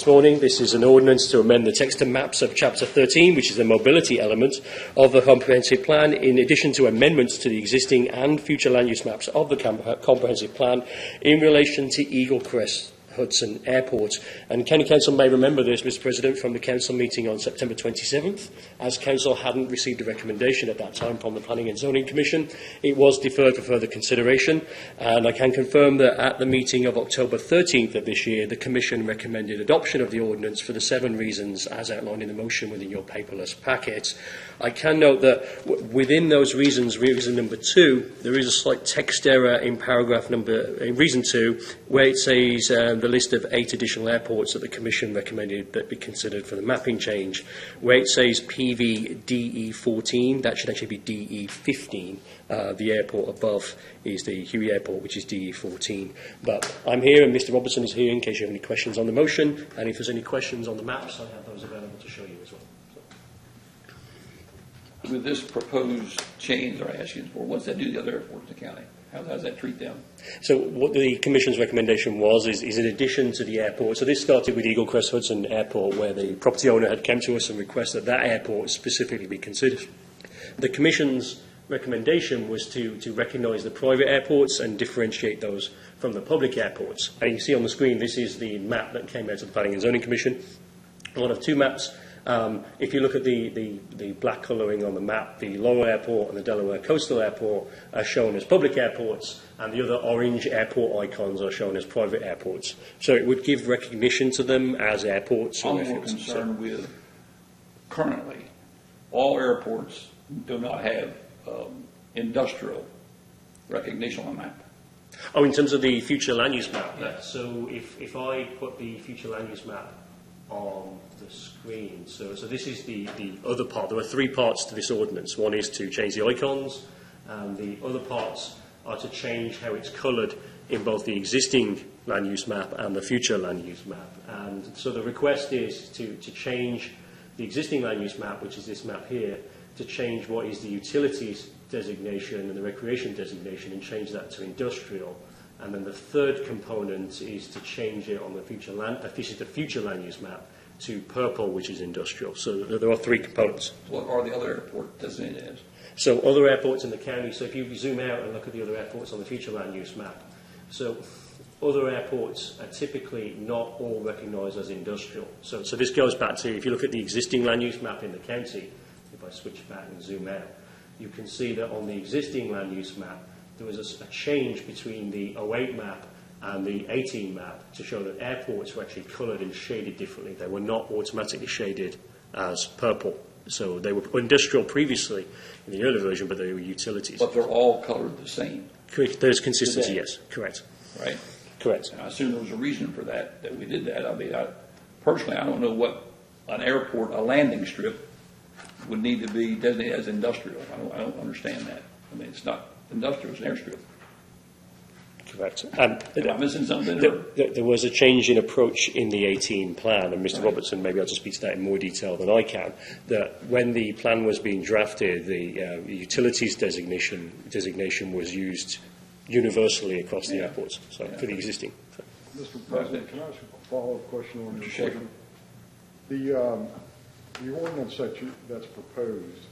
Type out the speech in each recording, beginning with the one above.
this morning. This is an ordinance to amend the text and maps of Chapter 13, which is the mobility element of the comprehensive plan, in addition to amendments to the existing and future land use maps of the comprehensive plan in relation to Eagle Crest Hudson Airport. And County Council may remember this, Mr President, from the Council meeting on September 27th. As Council hadn't received a recommendation at that time from the Planning and Zoning Commission, it was deferred for further consideration, and I can confirm that at the meeting of October 13th of this year, the Commission recommended adoption of the ordinance for the 7 reasons as outlined in the motion within your paperless packet. I can note that within those reasons, reason number 2, there is a slight text error in paragraph reason 2, where it says the list of 8 additional airports that the Commission recommended that be considered for the mapping change. Where it says PV DE14, that should actually be DE15. The airport above is the Huey Airport, which is DE14. But I'm here, and Mr Robertson is here in case you have any questions on the motion, and if there's any questions on the maps, I have those available to show you as well. With this proposed change they're asking for, what's that do to the other airports in the county? How does that treat them? So what the Commission's recommendation was is in addition to the airport, so this started with Eagle Crest Hudson Airport, where the property owner had come to us and requested that airport specifically be considered. The Commission's recommendation was to recognise the private airports and differentiate those from the public airports. And you see on the screen, this is the map that came out of the Planning and Zoning Commission. One of 2 maps. If you look at the black colouring on the map, the Lower Airport and the Delaware Coastal Airport are shown as public airports, and the other orange airport icons are shown as private airports. So it would give recognition to them as airports. I'm more concerned with currently all airports do not have industrial recognition on the map. Oh, in terms of the future land use map? Yeah. So if I put the future land use map on the screen. So this is the other part. There are 3 parts to this ordinance. One is to change the icons, and the other parts are to change how it's coloured in both the existing land use map and the future land use map. And so the request is to change the existing land use map, which is this map here, to change what is the utilities designation and the recreation designation and change that to industrial. And then the third component is to change it on the future land, this is the future land use map, to purple, which is industrial. So there are 3 components. What are the other airports designated as? So other airports in the county, so if you zoom out and look at the other airports on the future land use map, so other airports are typically not all recognised as industrial. So this goes back to, if you look at the existing land use map in the county, if I switch back and zoom out, you can see that on the existing land use map, there was a change between the 08 map and the 18 map to show that airports were actually coloured and shaded differently. They were not automatically shaded as purple. So they were industrial previously in the earlier version, but they were utilities. But they're all coloured the same. Correct. There's consistency, yes. Correct. Right? Correct. And I assume there was a reason for that we did that. I mean, personally, I don't know what an airport, a landing strip, would need to be designated as industrial. I don't understand that. I mean, it's not industrial, it's an airstrip. Correct. Am I missing something? There was a change in approach in the 18 plan, and Mr. Robertson maybe I'll just speak to that in more detail than I can, that when the plan was being drafted, the utilities designation was used universally across the airports, so for the existing. So. Mr. President, can I ask a follow-up question on your question? The ordinance that's proposed,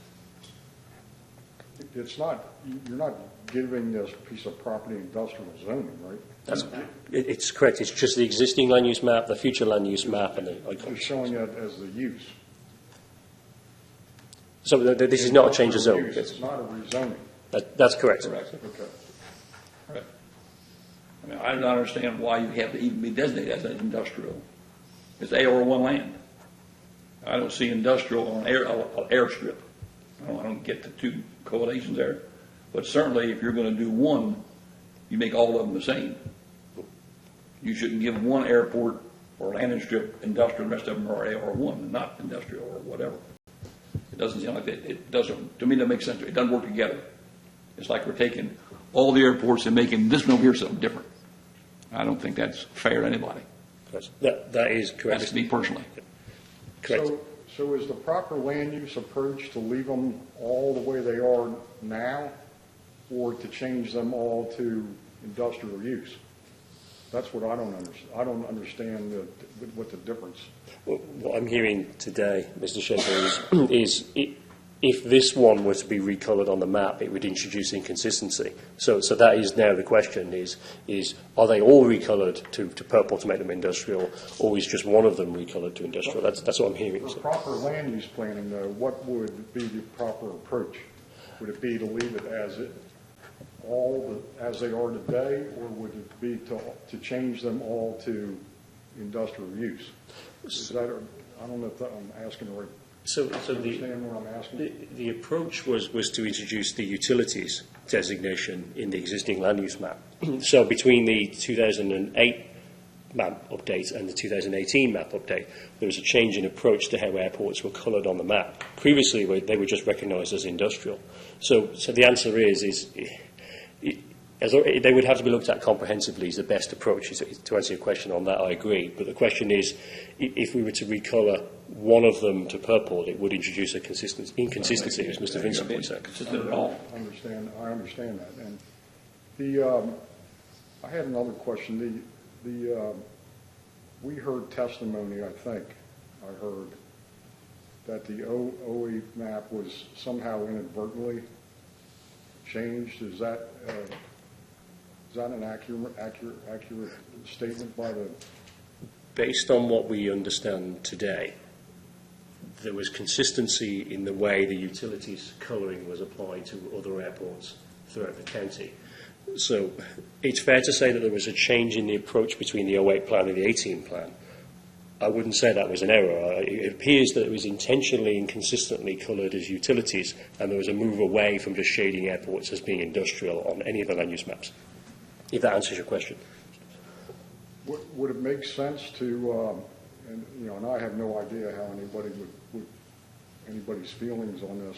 it's not, you're not giving this piece of property industrial zoning, right? It's correct. It's just the existing land use map, the future land use map, and the icons. You're showing it as the use. So this is not a change of zone. It's not a rezoning. That's correct. Correct. Okay. Right. I mean, I don't understand why you have to even be designated as an industrial. It's AR1 land. I don't see industrial on an airstrip. I don't get the 2 correlations there. But certainly, if you're going to do one, you make all of them the same. You shouldn't give one airport or landing strip industrial, the rest of them are AR1, not industrial or whatever. It doesn't seem like that. It doesn't, to me, that makes sense. It doesn't work together. It's like we're taking all the airports and making this one over here something different. I don't think that's fair to anybody. That is correct. That's me personally. Correct. So is the proper land use approach to leave them all the way they are now, or to change them all to industrial use? That's what I don't understand. I don't understand what the difference. Well, what I'm hearing today, Mr. Sheffield, is if this one were to be recoloured on the map, it would introduce inconsistency. So that is now the question: is are they all recoloured to purple to make them industrial, or is just one of them recoloured to industrial? That's what I'm hearing. For proper land use planning, though, what would be the proper approach? Would it be to leave it as they are today, or would it be to change them all to industrial use? Is that, I don't know if I'm asking the right. So Understand what I'm asking? the approach was to introduce the utilities designation in the existing land use map. So between the 2008 map update and the 2018 map update, there was a change in approach to how airports were coloured on the map. Previously, they were just recognised as industrial. So the answer is they would have to be looked at comprehensively is the best approach. To answer your question on that, I agree. But the question is, if we were to recolour one of them to purple, it would introduce a inconsistency, as Mr. Vincent points out. Consistent at all. I understand that. And I had another question. We heard testimony, I think, that the OE map was somehow inadvertently changed. Is that an accurate statement by the? Based on what we understand today, there was consistency in the way the utilities colouring was applied to other airports throughout the county. So it's fair to say that there was a change in the approach between the 08 plan and the 18 plan. I wouldn't say that was an error. It appears that it was intentionally and consistently coloured as utilities, and there was a move away from just shading airports as being industrial on any of the land use maps, if that answers your question. Would it make sense to, and I have no idea how anybody's feelings on this.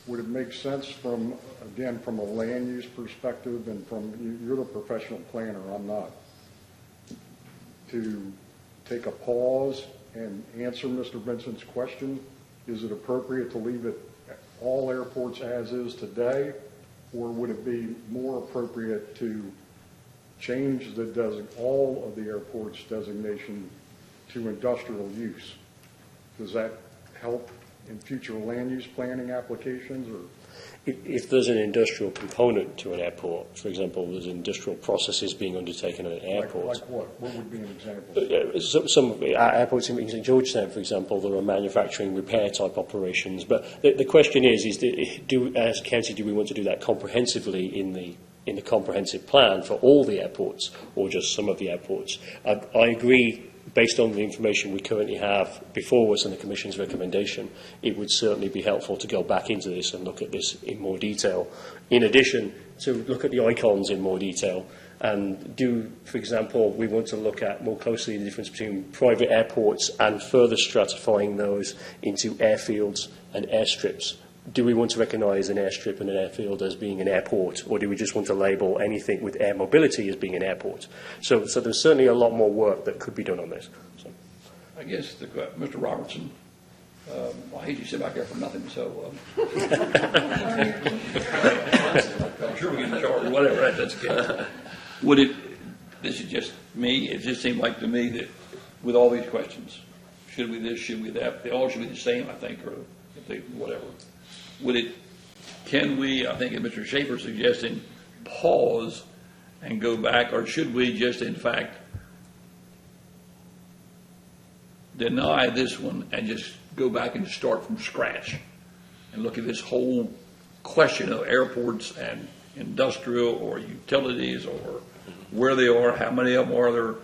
Would it make sense from a land use perspective, and you're the professional planner, I'm not, to take a pause and answer Mr. Vincent's question? Is it appropriate to leave it all airports as is today, or would it be more appropriate to change all of the airports designation to industrial use? Does that help in future land use planning applications? Or if there's an industrial component to an airport, for example, there's industrial processes being undertaken at an airport. Like what? What would be an example? Some airports in St Georgetown, for example, there are manufacturing repair type operations. But the question is as a county, do we want to do that comprehensively in the comprehensive plan for all the airports, or just some of the airports? I agree. Based on the information we currently have before us and the Commission's recommendation, it would certainly be helpful to go back into this and look at this in more detail. In addition, to look at the icons in more detail and for example, we want to look at more closely the difference between private airports and further stratifying those into airfields and airstrips. Do we want to recognise an airstrip and an airfield as being an airport, or do we just want to label anything with air mobility as being an airport? So there's certainly a lot more work that could be done on this. So. I guess, Mr. Robertson, I hate you sit back there for nothing, so I'm sure we get in charge or whatever, that's good. This is just me, it just seemed like to me that with all these questions, should we this, should we that, they all should be the same, I think, or whatever. Can we, I think Mr. Schaefer suggesting, pause and go back, or should we just, in fact, deny this one and just go back and start from scratch and look at this whole question of airports and industrial or utilities or where they are, how many of them are there?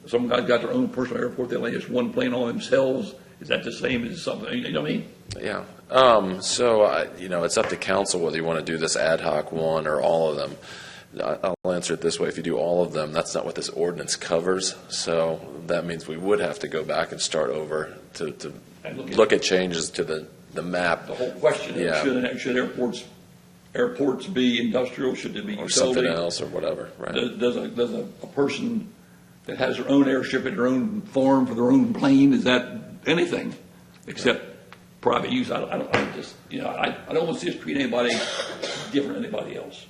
Some guys got their own personal airport, they only just one plane on themselves. Is that the same as something, you know what I mean? Yeah. It's up to council whether you want to do this ad hoc one or all of them. I'll answer it this way. If you do all of them, that's not what this ordinance covers. So that means we would have to go back and start over to look at changes to the map. The whole question of should airports be industrial? Should it be or utility? Something else or whatever, right? Does a person that has their own airship at their own farm for their own plane, is that anything except private use? I don't want to see us treat anybody different than anybody else.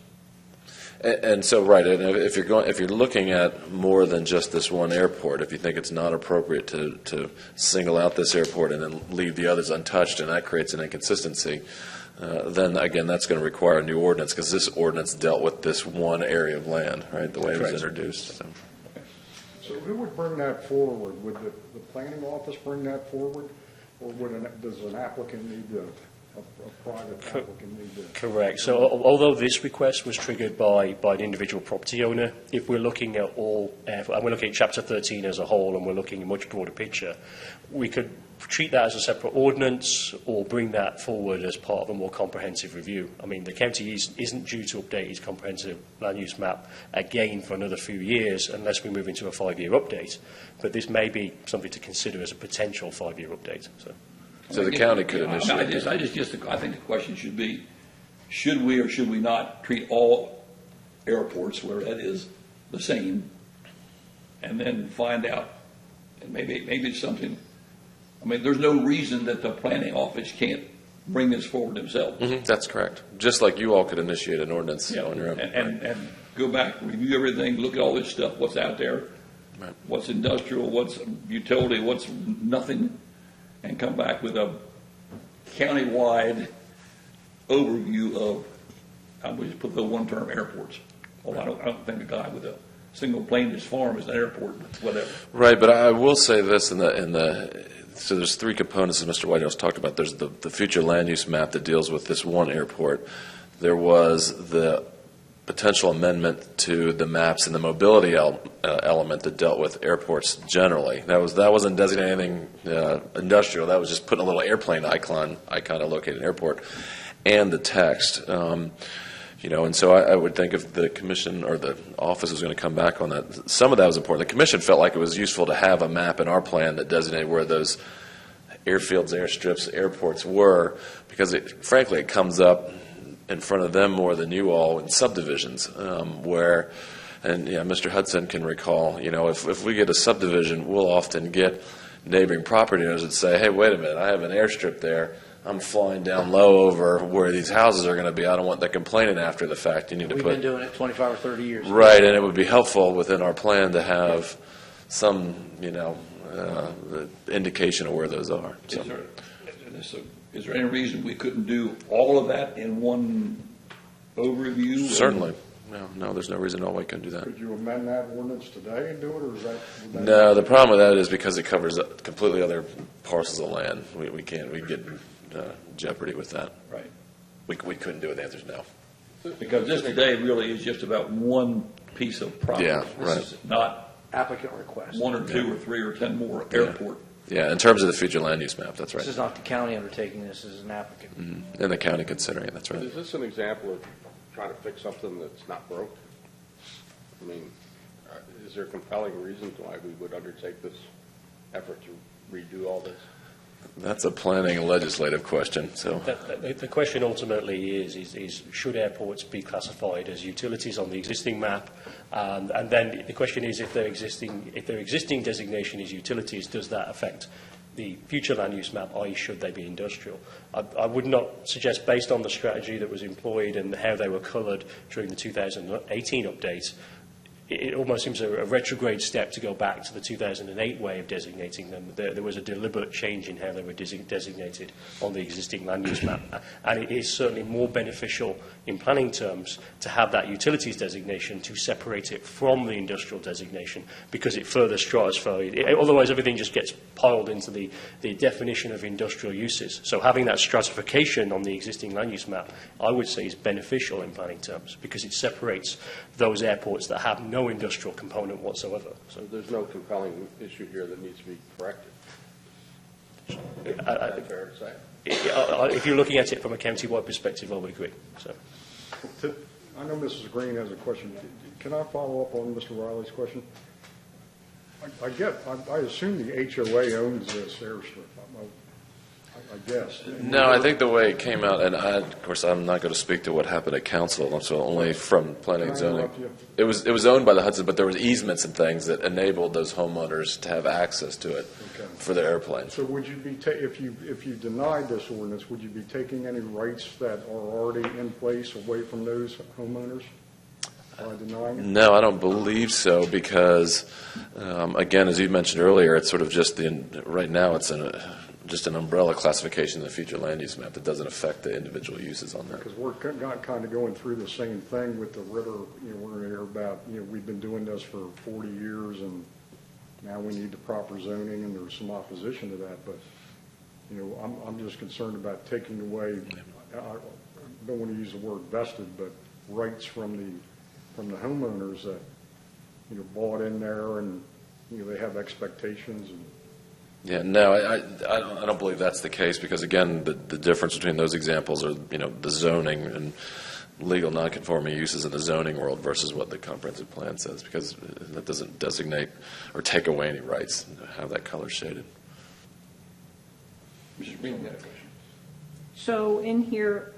And so, right, and if you're looking at more than just this one airport, if you think it's not appropriate to single out this airport and then leave the others untouched, and that creates an inconsistency, then again, that's going to require a new ordinance, because this ordinance dealt with this one area of land, right, the way it was introduced. So. So who would bring that forward? Would the planning office bring that forward? Or does an applicant need to, a private applicant need to? Correct. So although this request was triggered by an individual property owner, if we're looking at all, and we're looking at Chapter 13 as a whole, and we're looking at a much broader picture, we could treat that as a separate ordinance or bring that forward as part of a more comprehensive review. I mean, the county isn't due to update its comprehensive land use map again for another few years unless we move into a 5-year update. But this may be something to consider as a potential 5-year update. So the county could initiate. I think the question should be, should we or should we not treat all airports where that is the same, and then find out, and maybe it's something. I mean, there's no reason that the planning office can't bring this forward themselves. Mm-hmm, that's correct. Just like you all could initiate an ordinance on your own. And go back, review everything, look at all this stuff, what's out there, right. What's industrial, what's utility, what's nothing, and come back with a county-wide overview of, I would just put the one-term airports. Well, I don't think a guy with a single plane in his farm is an airport, whatever. Right, but I will say this so there's 3 components, as Mr. Whitehill's talked about. There's the future land use map that deals with this one airport. There was the potential amendment to the maps and the mobility element that dealt with airports generally. That wasn't designating anything industrial. That was just putting a little airplane icon to locate an airport, and the text. And so I would think if the commission or the office was going to come back on that, some of that was important. The commission felt like it was useful to have a map in our plan that designated where those airfields, airstrips, airports were, because frankly it comes up in front of them more than you all in subdivisions where, and Mr. Hudson can recall, if we get a subdivision, we'll often get neighboring property owners that say, hey, wait a minute, I have an airstrip there. I'm flying down low over where these houses are going to be. I don't want that complaining after the fact. You need to We've been doing it 25 or 30 years. Right, and it would be helpful within our plan to have some, indication of where those are. So. Is there any reason we couldn't do all of that in one overview? Certainly. No, there's no reason why we couldn't do that. Could you amend that ordinance today and do it, or is that? No, the problem with that is because it covers completely other parcels of land. We can't. We'd get jeopardy with that. Right. We couldn't do it. The answer's no. Because this today really is just about one piece of property. Yeah, right. This is not Applicant request. 1 or 2 or 3 or 10 more airport. Yeah, in terms of the future land use map, that's right. This is not the county undertaking this, as an applicant. Mm-hmm. And the county considering it, that's right. Is this an example of trying to fix something that's not broke? I mean, is there a compelling reason why we would undertake this effort to redo all this? That's a planning and legislative question. So The question ultimately is should airports be classified as utilities on the existing map? And then the question is, if their existing designation is utilities, does that affect the future land use map, i.e. should they be industrial? I would not suggest, based on the strategy that was employed and how they were coloured during the 2018 update, it almost seems a retrograde step to go back to the 2008 way of designating them. There was a deliberate change in how they were designated on the existing land use map. And it is certainly more beneficial in planning terms to have that utilities designation to separate it from the industrial designation, because it further stratifies. Otherwise, everything just gets piled into the definition of industrial uses. So having that stratification on the existing land use map, I would say, is beneficial in planning terms, because it separates those airports that have no industrial component whatsoever. So there's no compelling issue here that needs to be corrected. Is that fair to say? If you're looking at it from a county-wide perspective, I would agree. So, I know Mrs. Green has a question. Can I follow up on Mr. Riley's question? I assume the HOA owns this airstrip. I guess. no, I think the way it came out, and of course I'm not going to speak to what happened at council, so only from planning and zoning. It was owned by the Hudson, but there was easements and things that enabled those homeowners to have access to it for their airplanes. So would you be if you denied this ordinance, would you be taking any rights that are already in place away from those homeowners? by denying it? No, I don't believe so, because, again, as you mentioned earlier, it's sort of just right now it's just an umbrella classification in the future land use map that doesn't affect the individual uses on that. Because we're kind of going through the same thing with the Ritter, we're going to hear about, we've been doing this for 40 years, and now we need the proper zoning, and there's some opposition to that, but, I'm just concerned about taking away, I don't want to use the word vested, but rights from the homeowners that, bought in there, and, they have expectations, and Yeah, no, I don't believe that's the case, because again, the difference between those examples are, the zoning and legal nonconforming uses in the zoning world versus what the comprehensive plan says, because that doesn't designate or take away any rights, have that color shaded. Mrs. Green, you got a question? So in here,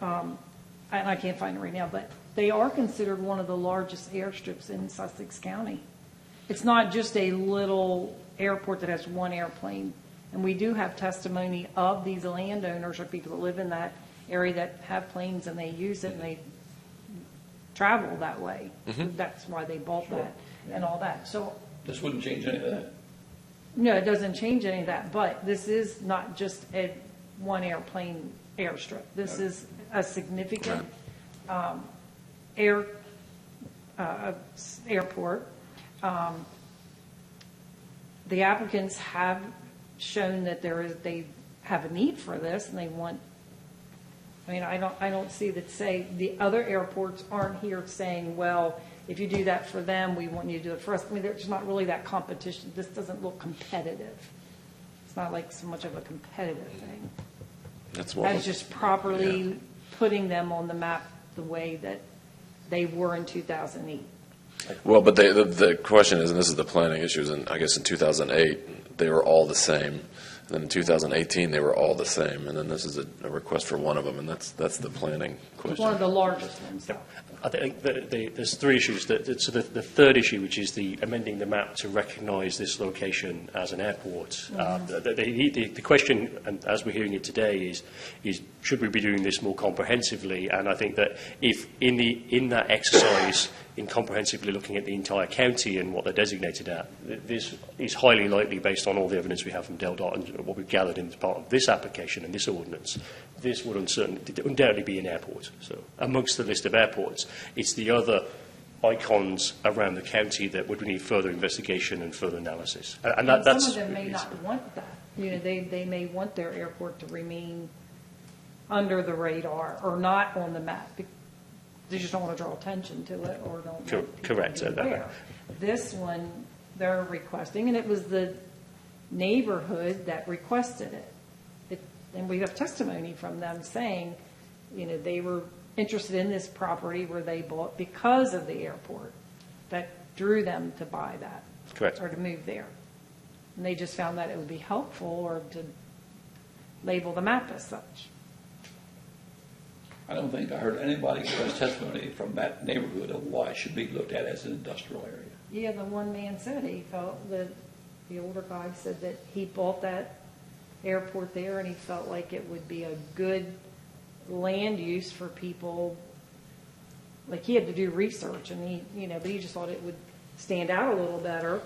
I can't find it right now, but they are considered one of the largest airstrips in Sussex County. It's not just a little airport that has one airplane. And we do have testimony of these landowners or people that live in that area that have planes and they use it and they travel that way. That's why they bought that and all that. So, This wouldn't change any of that. no, it doesn't change any of that, but this is not just a one airplane airstrip. This is a significant airport. The applicants have shown that they have a need for this, and they want. I don't see that. Say the other airports aren't here saying, well, if you do that for them, we want you to do it for us. There's not really that competition. This doesn't look competitive. It's not like so much of a competitive thing. That's That's just properly putting them on the map the way that they were in 2008. Well, but the question is, and this is the planning issues, and I guess in 2008, they were all the same. And then in 2018, they were all the same. And then this is a request for one of them, and that's the planning question. One of the largest ones. I think there's three issues. So the third issue, which is the amending the map to recognise this location as an airport. The question, and as we're hearing it today, is should we be doing this more comprehensively? And I think that if in that exercise, in comprehensively looking at the entire county and what they're designated at, this is highly likely, based on all the evidence we have from DelDOT and what we've gathered in part of this application and this ordinance, this would undoubtedly be an airport. So amongst the list of airports, it's the other icons around the county that would need further investigation and further analysis. And that's some of them may not want that. They may want their airport to remain under the radar or not on the map. They just don't want to draw attention to it or don't want people Correct. to be aware. This one, they're requesting, and it was the neighborhood that requested it. And we have testimony from them saying, they were interested in this property where they bought because of the airport that drew them to buy that. Correct. Or to move there. And they just found that it would be helpful or to label the map as such. I don't think I heard anybody express testimony from that neighborhood of why it should be looked at as an industrial area. Yeah, the one man said he felt that, the older guy said that he bought that airport there and he felt like it would be a good land use for people. Like he had to do research and but he just thought it would stand out a little better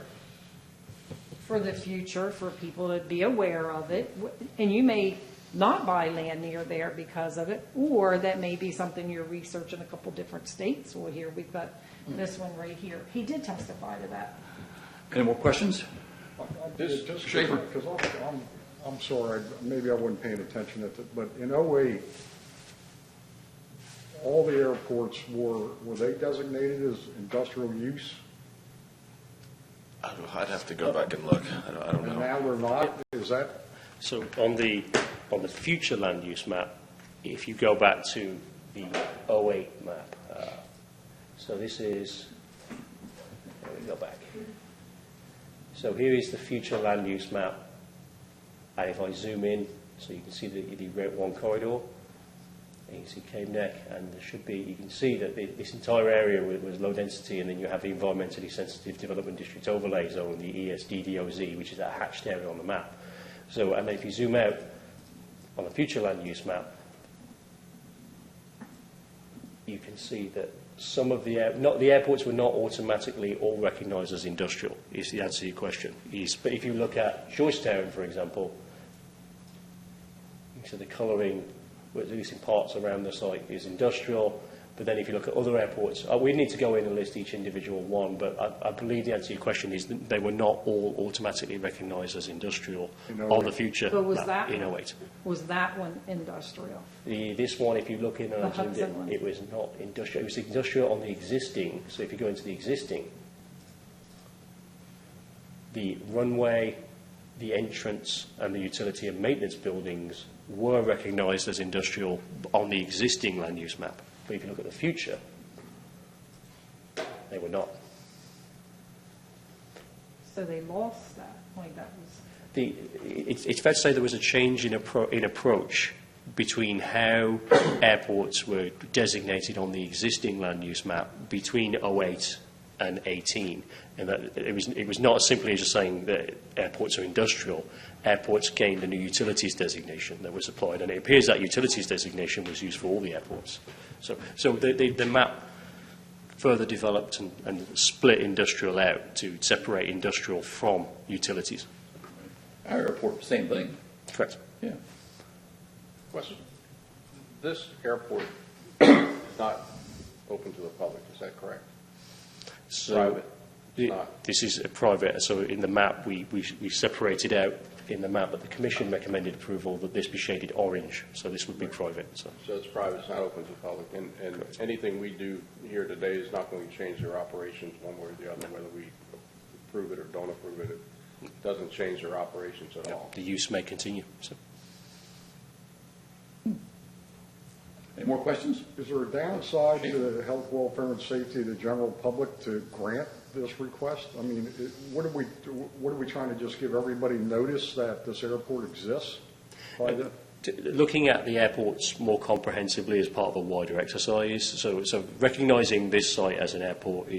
for the future for people to be aware of it. And you may not buy land near there because of it, or that may be something you're researching a couple different states. Well, here we've got this one right here. He did testify to that. Any more questions? Just Schaefer. because I'm sorry, maybe I wasn't paying attention at it, but in '08, all the airports were they designated as industrial use? I'd have to go back and look. I don't And know. now they're not? Is that? So on the future land use map, if you go back to the 08 map, so this is, there we go back. So here is the future land use map, and if I zoom in, so you can see the Route 1 corridor, and you can see Cave Neck, and there should be, you can see that this entire area was low density, and then you have the environmentally sensitive development district overlay zone, the ESDDOZ, which is that hatched area on the map. So, and then if you zoom out on the future land use map, you can see that Some of the the airports were not automatically all recognised as industrial. Is the answer to your question? But if you look at Joycetown, for example, so the colouring, at least in parts around the site, is industrial. But then if you look at other airports, we need to go in and list each individual one, but I believe the answer to your question is that they were not all automatically recognised as industrial on the future But was map that in one? 08. Was that one industrial? This one, if you look in, The Hudson one. it was not industrial. It was industrial on the existing. So if you go into the existing, the runway, the entrance, and the utility and maintenance buildings were recognised as industrial on the existing land use map. But if you look at the future, they were not. So they lost that, like that was, It's fair to say there was a change in approach between how airports were designated on the existing land use map between 08 and 18, and that it was not as simply as just saying that airports are industrial. Airports gained a new utilities designation that was applied, and it appears that utilities designation was used for all the airports. So the map further developed and split industrial out to separate industrial from utilities. Our airport, same thing. Correct. Yeah. Question. This airport is not open to the public, is that correct? So Private. It's not. this is a private. So in the map, we separated out in the map that the Commission recommended approval that this be shaded orange. So this would be private. So it's private, it's not open to the public, and anything we do here today is not going to change their operations one way or the other, whether we approve it or don't approve it. It doesn't change their operations at all. the use may continue. So. Any more questions? Is there a downside to the health, welfare, and safety of the general public to grant this request? I mean, what are we trying to just give everybody notice that this airport exists? Looking at the airports more comprehensively as part of a wider exercise, so recognising this site as an airport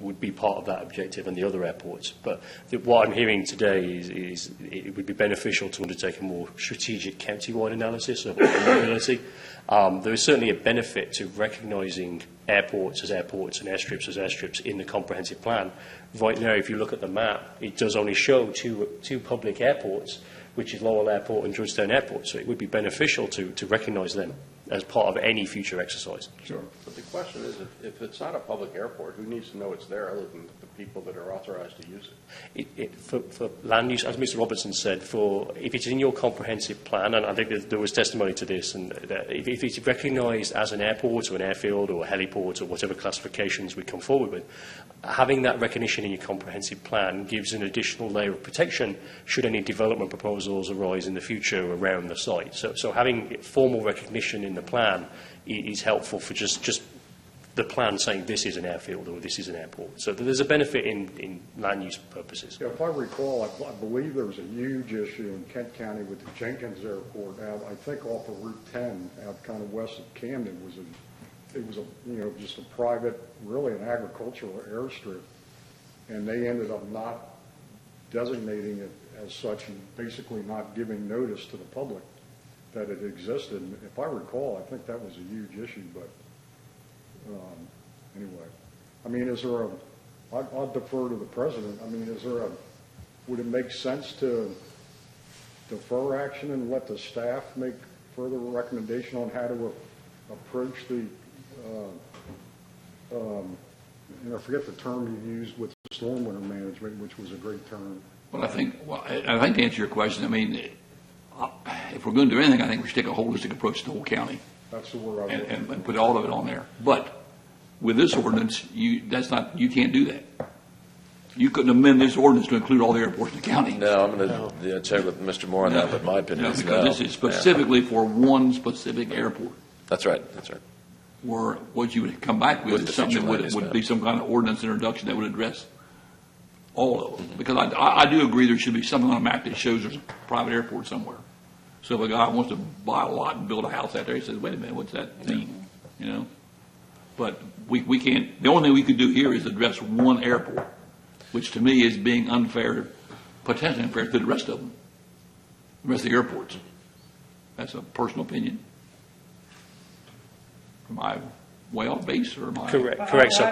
would be part of that objective, and the other airports. But what I'm hearing today is it would be beneficial to undertake a more strategic county-wide analysis of mobility. There is certainly a benefit to recognising airports and airstrips as airstrips in the comprehensive plan. Right now, if you look at the map, it does only show two public airports, which is Laurel Airport and Georgetown Airport. So it would be beneficial to recognise them as part of any future exercise. Sure. But the question is, if it's not a public airport, who needs to know it's there other than the people that are authorized to use it? For land use, as Mr. Robertson said, if it's in your comprehensive plan, and I think there was testimony to this, and if it's recognised as an airport or an airfield or a heliport or whatever classifications we come forward with, having that recognition in your comprehensive plan gives an additional layer of protection should any development proposals arise in the future around the site. So having formal recognition in the plan is helpful for just the plan saying this is an airfield or this is an airport. So there's a benefit in land use purposes. Yeah, if I recall, I believe there was a huge issue in Kent County with the Jenkins Airport out, I think off of Route 10, out kind of west of Camden. It was just a private, really an agricultural airstrip, and they ended up not designating it as such and basically not giving notice to the public that it existed. And if I recall, I think that was a huge issue, but anyway. I mean, I'll defer to the president. I mean, would it make sense to defer action and let the staff make further recommendation on how to approach the, I forget the term you used with stormwater management, which was a great term. Well, I think to answer your question, I mean, if we're going to do anything, I think we should take a holistic approach to the whole county That's the word I was looking for. and put all of it on there. But with this ordinance, you can't do that. You couldn't amend this ordinance to include all the airports in the county. No, I'm going to check with Mr. Moore on that, but my opinion No, is because no. this is specifically for one specific airport. That's right. Where what you would come back with With is the something future that land use would map. be some kind of ordinance introduction that would address all of them. Because I do agree there should be something on a map that shows there's a private airport somewhere. So if a guy wants to buy a lot and build a house out there, he says, wait a minute, what's that mean? You know? But we can't, the only thing we could do here is address one airport, which to me is being unfair, potentially unfair to the rest of them, the rest of the airports. That's a personal opinion. way off base, or am I? Correct. So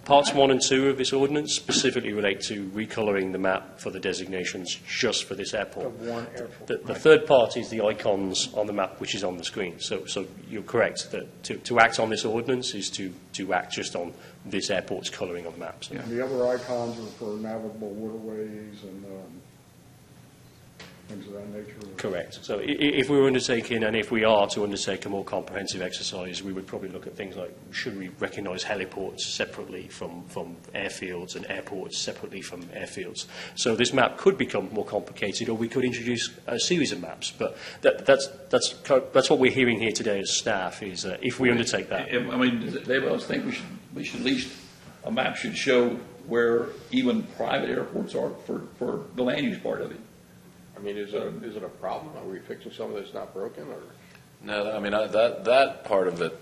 parts 1 and 2 of this ordinance specifically relate to recolouring the map for the designations just for this airport. Of one airport. The third part is the icons on the map, which is on the screen. So you're correct that to act on this ordinance is to act just on this airport's colouring on the maps. Yeah. And the other icons are for navigable waterways and things of that nature. Correct. So if we were undertaking, and if we are to undertake a more comprehensive exercise, we would probably look at things like, should we recognise heliports separately from airfields and airports separately from airfields? So this map could become more complicated, or we could introduce a series of maps. But that's what we're hearing here today as staff, is if we undertake that. I mean, does anybody else think we should at least, a map should show where even private airports are for the land use part of it? I mean, is it a problem? Are we fixing something that's not broken, or? No, I mean, that part of it,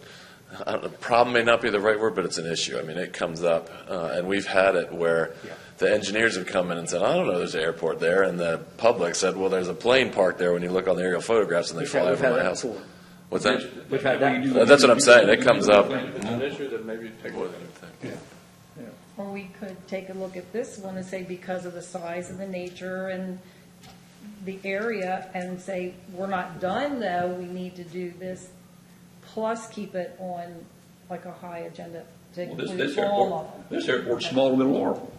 I don't know, problem may not be the right word, but it's an issue. I mean, it comes up, and we've had it where the engineers have come in and said, I don't know, there's an airport there, and the public said, well, there's a plane parked there when you look on the aerial photographs, and they fly over my house. Before. What's that? We've had that. That's what I'm saying. It comes up. It's an issue that maybe take a look at. Or we could take a look at this one and say, because of the size and the nature and the area, and say, we're not done though, we need to do this, plus keep it on like a high agenda to Well, include this all airport, of them. this airport's small to middle Orville.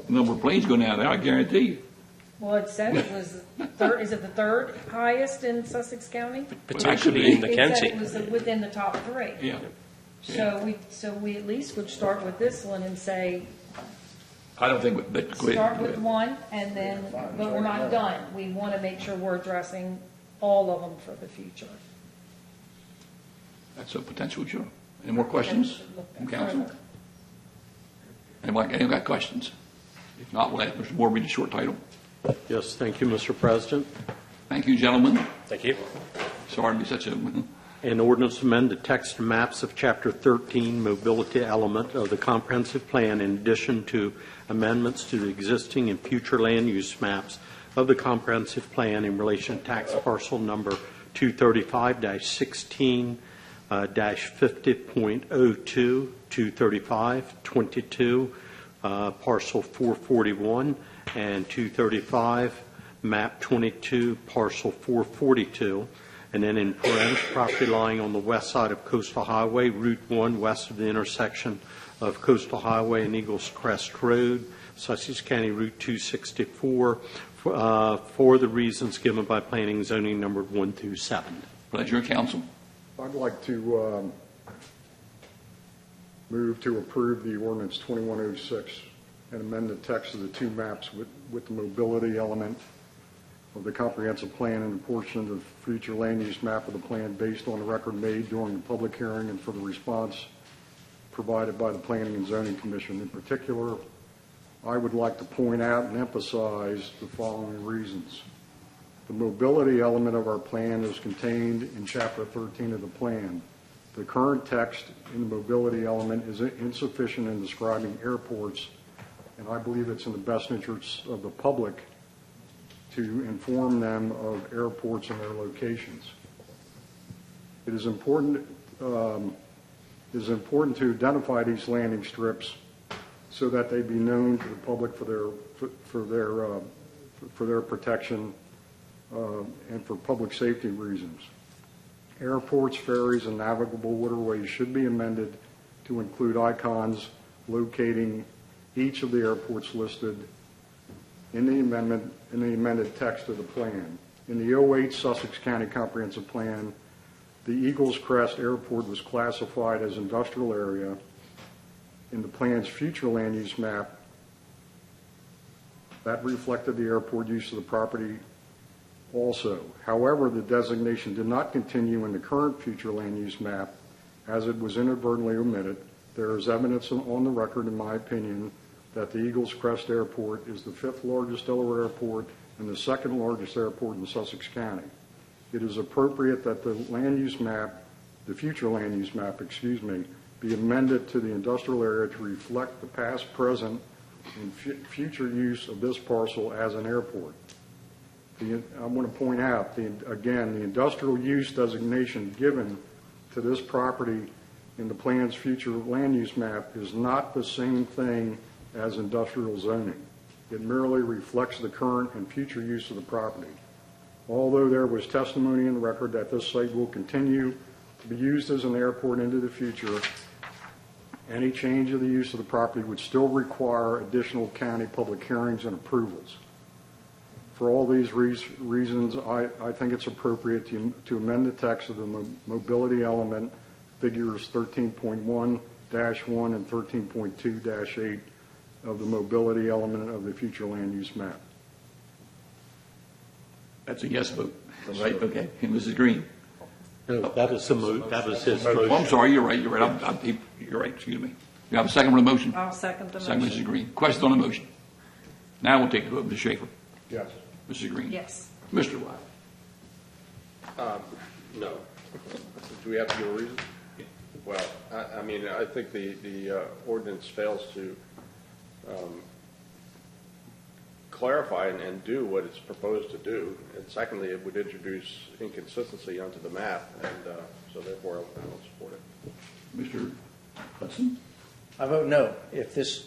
The number of planes going down there, I guarantee you. Well, it said it was third, is it the third highest in Sussex County? Potentially in the It county. said it was within the top three. Yeah. So we at least would start with this one and say, I don't think that. go ahead. start with one, and then, but we're not done. We want to make sure we're addressing all of them for the future. That's a potential, sure. Any more questions from council? Anybody got questions? If not, we'll let Mr. Moore read the short title. Yes, thank you, Mr. President. Thank you, gentlemen. Thank you. Sorry to be such a, An ordinance to amend the text and maps of Chapter 13 mobility element of the comprehensive plan in addition to amendments to the existing and future land use maps of the comprehensive plan in relation to tax parcel number 235-16-50.02, 235-22, parcel 441, and 235, map 22, parcel 442. And then in parentheses, property lying on the west side of Coastal Highway, Route 1, west of the intersection of Coastal Highway and Eagles Crest Road, Sussex County Route 264, for the reasons given by planning and zoning numbered 1 through 7. pleasure, council. I'd like to move to approve the ordinance 2106 and amend the text of the two maps with the mobility element of the comprehensive plan and a portion of the future land use map of the plan based on the record made during the public hearing and for the response provided by the Planning and Zoning Commission. In particular, I would like to point out and emphasize the following reasons. The mobility element of our plan is contained in Chapter 13 of the plan. The current text in the mobility element is insufficient in describing airports, and I believe it's in the best interest of the public to inform them of airports and their locations. It is important to identify these landing strips so that they be known to the public for their protection and for public safety reasons. Airports, ferries, and navigable waterways should be amended to include icons locating each of the airports listed in the amended text of the plan. In the 08 Sussex County Comprehensive Plan, the Eagles Crest Airport was classified as industrial area. In the plan's future land use map, that reflected the airport use of the property also. However, the designation did not continue in the current future land use map as it was inadvertently omitted. There is evidence on the record, in my opinion, that the Eagles Crest Airport is the 5th largest Delaware airport and the 2nd largest airport in Sussex County. It is appropriate that the land use map, the future land use map, be amended to the industrial area to reflect the past, present, and future use of this parcel as an airport. I want to point out, again, the industrial use designation given to this property in the plan's future land use map is not the same thing as industrial zoning. It merely reflects the current and future use of the property. Although there was testimony in the record that this site will continue to be used as an airport into the future, any change of the use of the property would still require additional county public hearings and approvals. For all these reasons, I think it's appropriate to amend the text of the mobility element, figures 13.1-1 and 13.2-8 of the mobility element of the future land use map. That's a yes vote, right? Okay. And Mrs. Green? No, that was his Oh, I'm motion. sorry, you're right, you're right. You're right, excuse me. You have a second on the motion? I'll second the Second, motion. Mrs. Green. Questions on the motion? Now we'll take the vote. Mr. Schaefer? Yes. Mrs. Green? Yes. Mr. Wild? No. Do we have to give a reason? Well, I mean, I think the ordinance fails to clarify and do what it's proposed to do. And secondly, it would introduce inconsistency onto the map, and so therefore I don't support it. Mr. Hudson? I vote no. If this,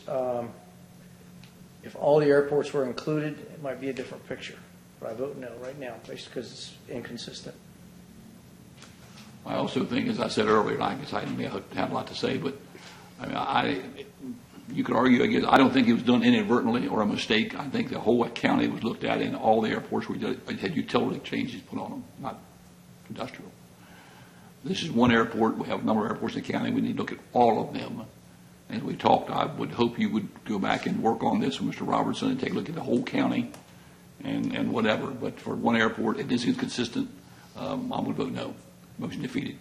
if all the airports were included, it might be a different picture. But I vote no right now, basically because it's inconsistent. I also think, as I said earlier, and I guess I may have a lot to say, but I mean, you could argue, I guess, I don't think it was done inadvertently or a mistake. I think the whole county was looked at, and all the airports had utility changes put on them, not industrial. This is one airport. We have a number of airports in the county. We need to look at all of them. As we talked, I would hope you would go back and work on this with Mr. Robertson and take a look at the whole county and whatever. But for one airport, it is inconsistent. I would vote no. Motion defeated.